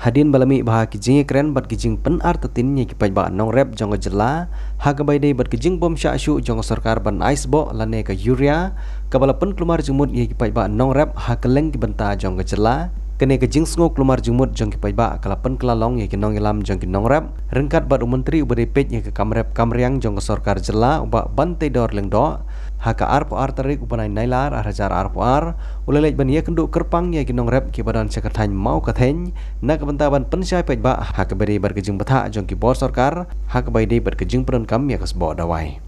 Hadin balami bah kijing keren bat kijing pen artatin ye kipai ba nong rep jong jela hagabai dei bat kijing bom sya syu jong sarkar ban ice bo lane ka urea kabala pen kelumar jumut ye kipai ba nong rep hakeleng ki benta jong jela kene kijing sngo kelumar jumut jong kipai ba kala pen kelalong ye kinong ilam jong kinong rep rengkat bat menteri ubade pej ye ke kamrep kamriang jong sarkar jela ba bante dor lengdo haka arpo arterik upanai nailar arajar arpo ar ulelej ban ye kenduk kerpang ye kinong rep ki badan sekretany mau katheny na kebentaban pensyai pej ba haka beri berkejing betha jong ki bor sarkar haka bai dei berkejing peron kam ye kasbo dawai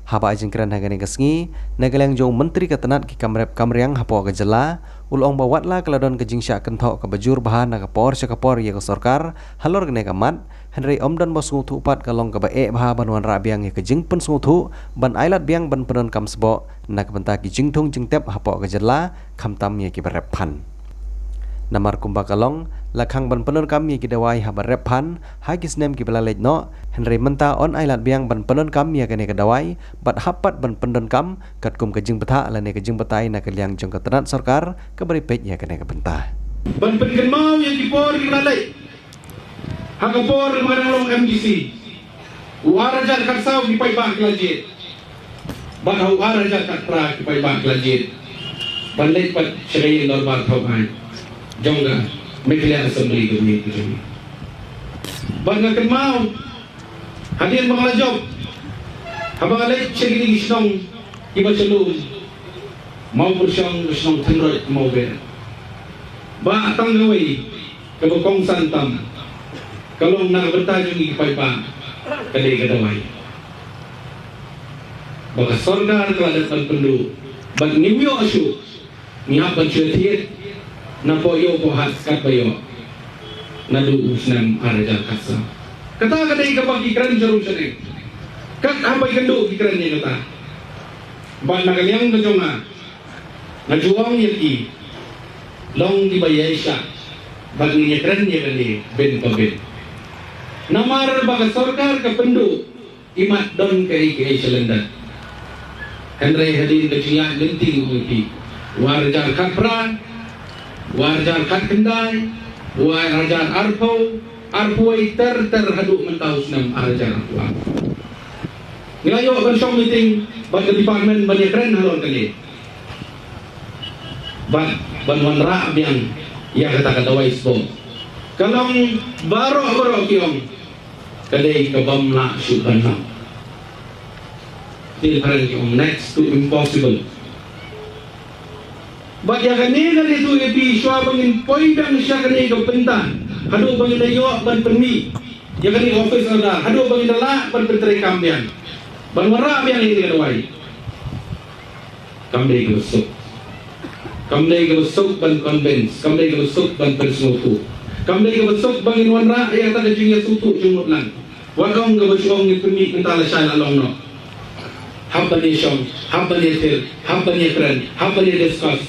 haba ajing kran hagane kasngi nagaleng jong menteri katanat ki kamrep kamriang hapo ka jela ulong bawatla keladon kejing sya kenthok ka bajur bahan na kapor sya kapor ye ka sarkar halor gane kamat Henry omdan bos ngutu upat kalong ka bae baha banwan ra biang ye kejing pen ngutu ban ailat biang ban penon kam sebo na kabenta ki jingthung jingtep hapo ka jela khamtam ye ki barep phan namar kumba kalong lakhang ban penon kam ye ki dawai ha barep phan ha kisnem ki belalej no Henry menta on ailat biang ban penon kam ye kane ka dawai bat hapat ban pendon kam kat kum kejing betha lane kejing betai na kaliang jong ka tanat sarkar ka bari pej ye kane ka benta ban pen mau ye ki por ki belalej Hakapor marang MDC. Uarajan karsau di paiba kelajit. Ban uarajan katra di paiba kelajit. Ban lepat syariah normal thauai. Jongga media assembly dunia itu. Ban ngakan mau hadian banglajok. Habang alek syariah gisnong iba celum. Mau bersyong gisnong tenroi mau ber. Ba tanggawai kebokong santam. Kalau nak bertajung di paipa kedai kedawai baka sorgar telah datang pendu bak nimyo asu niap pencuitir na poyo pohat skat bayo nadu usnam araja kasa kata kedai kabak ikran jarum sene kat ambai kendu ikran ni kata ban nagaliang kejonga najuang yaki long di bayaisha bak ni ikran ni bani ben pabin Namar baga sarkar ke pendu imat don ke Selenda. Henry hadin ke ciak lenting uti. Warjar kapra, warjar kat kendai, warjar arpo, arpoi ter haduk mentaus nam arjar arpo. Ngayo bersong meeting bag department banyak keren halon kali. Ban ra biang ya kata wais bo. Kalau baro kiong kadai kabam na subhanallah til parang kiong next to impossible bagya kanina itu epi swa bangin poidang siya kanina kapentan hadu bangin dayo ban permi ya kanina office ada hadu bangin dala ban penteri kambian ban wara biang ini kadawai kamdai gusuk ban convince kamdai gusuk ban persuatu Kamdai ka besok bangin wanra yang tak kejingnya sutu jumut lang. Wadong ka besok ni pemi pentala syal along no. Hampa ni syong, hampa ni tir, hampa ni keren, hampa ni discuss.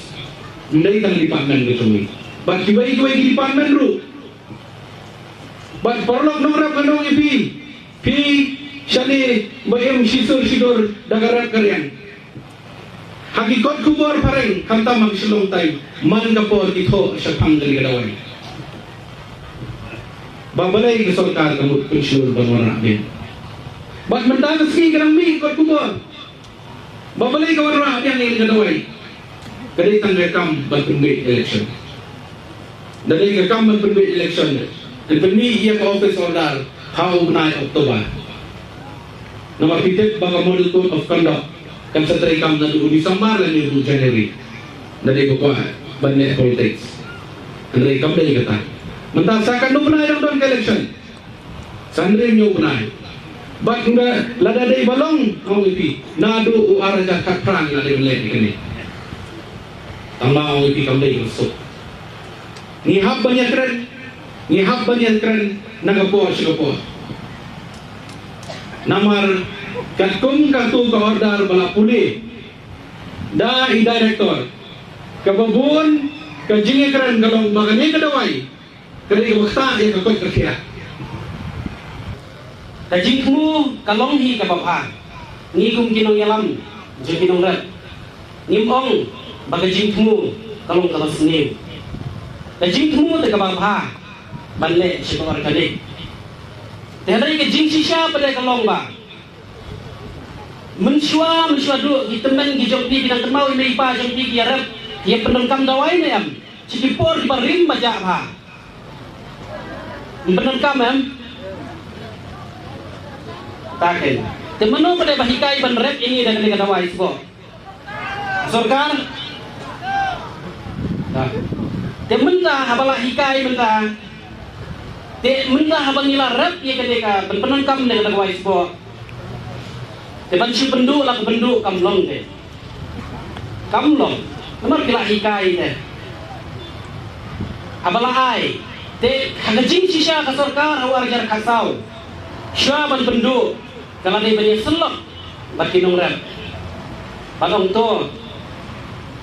Ndai tang department ke sumi. Bat kibai ki department ru. Bat porlok nongrap kanong ipi. Pi syani bayam sidur dagarat karyan. Hakikot kubor pareng kanta magsulong tay man kapor ito sa panggali kadaway. Babalai ke sarkar kamu pensiun banwarna dia. Bat mentang ski kerang mi kot kubur. Babalai ke warna dia ni kadawai. Kadai tang rekam ban penbit election. Dari rekam ban penbit election. Dan penmi ia ke office order how 9 Oktober. Nomor titik baka model code of conduct kan sa rekam na do Disember dan 2 January. Dari ko ban politics. Ang rekam dia kata mentang sakan do benai dong election sandre nyo benai bak nga lada dai balong au ipi nadu u araja kaprang na dai le ikani tama au ipi kamdai usuk ni hab banyak keren nagapo sigapo namar katkum katu ka order bala puli da i director kababun kajinge keren kalong bagani kadawai Kali wakta yang kakot kerja. Tajikmu kalong hi kapapa. Ngigum kinong yalam, jaginong rat. Ngimong bagajikmu kalong kalas nim. Tajikmu te kapapa. banle si orang kali. Tadi ke jing sisa pada kalong ba. Mensyua dulu di teman di jom di bidang kemau ini ipa jom di kiarap dia penengkam dawai ni am. Cikipor di barim baca ha. Penengkam am. Taken. Temanu pada bahikai ban rep ini dan dengan dawai sebab. Sorkar. Temenda habala hikai menda. Temenda habangila rep ia ketika penengkam dengan dawai sebab. Teban si bendu lah bendu kamlong deh. Kamlong, nomor kila hikai deh. Abala ai, te hagajing sisa kasorkar awar jar kasau. Syua ban bendu, kalau dia banyak selok, bakinong rem. Bagong to,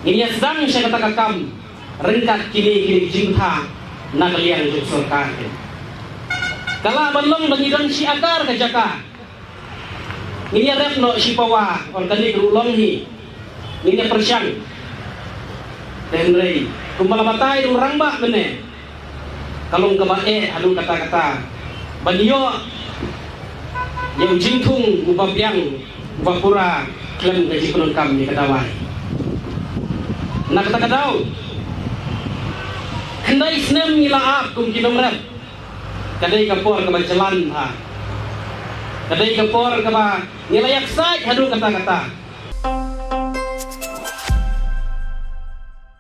ini sedang saya kata kakam, rengkat kini jingta, nak liang juk sorkar. Kalau balong bangidang si akar kejaka. Ini rep no si pawa organik ulong hi. Ini persiang. Dan rei kumbala batai orang ba bene. Kalong kebae adu kata-kata. Banyo yang jingtung ubabyang ubapura klem gaji penungkam ni kadawai. Nak kata-kadau. Kendai senem ngilaap kum kinong rep. Kadai kapor kebajalan ha. Kadai kapor kaba nilayak sai hadu kata-kata.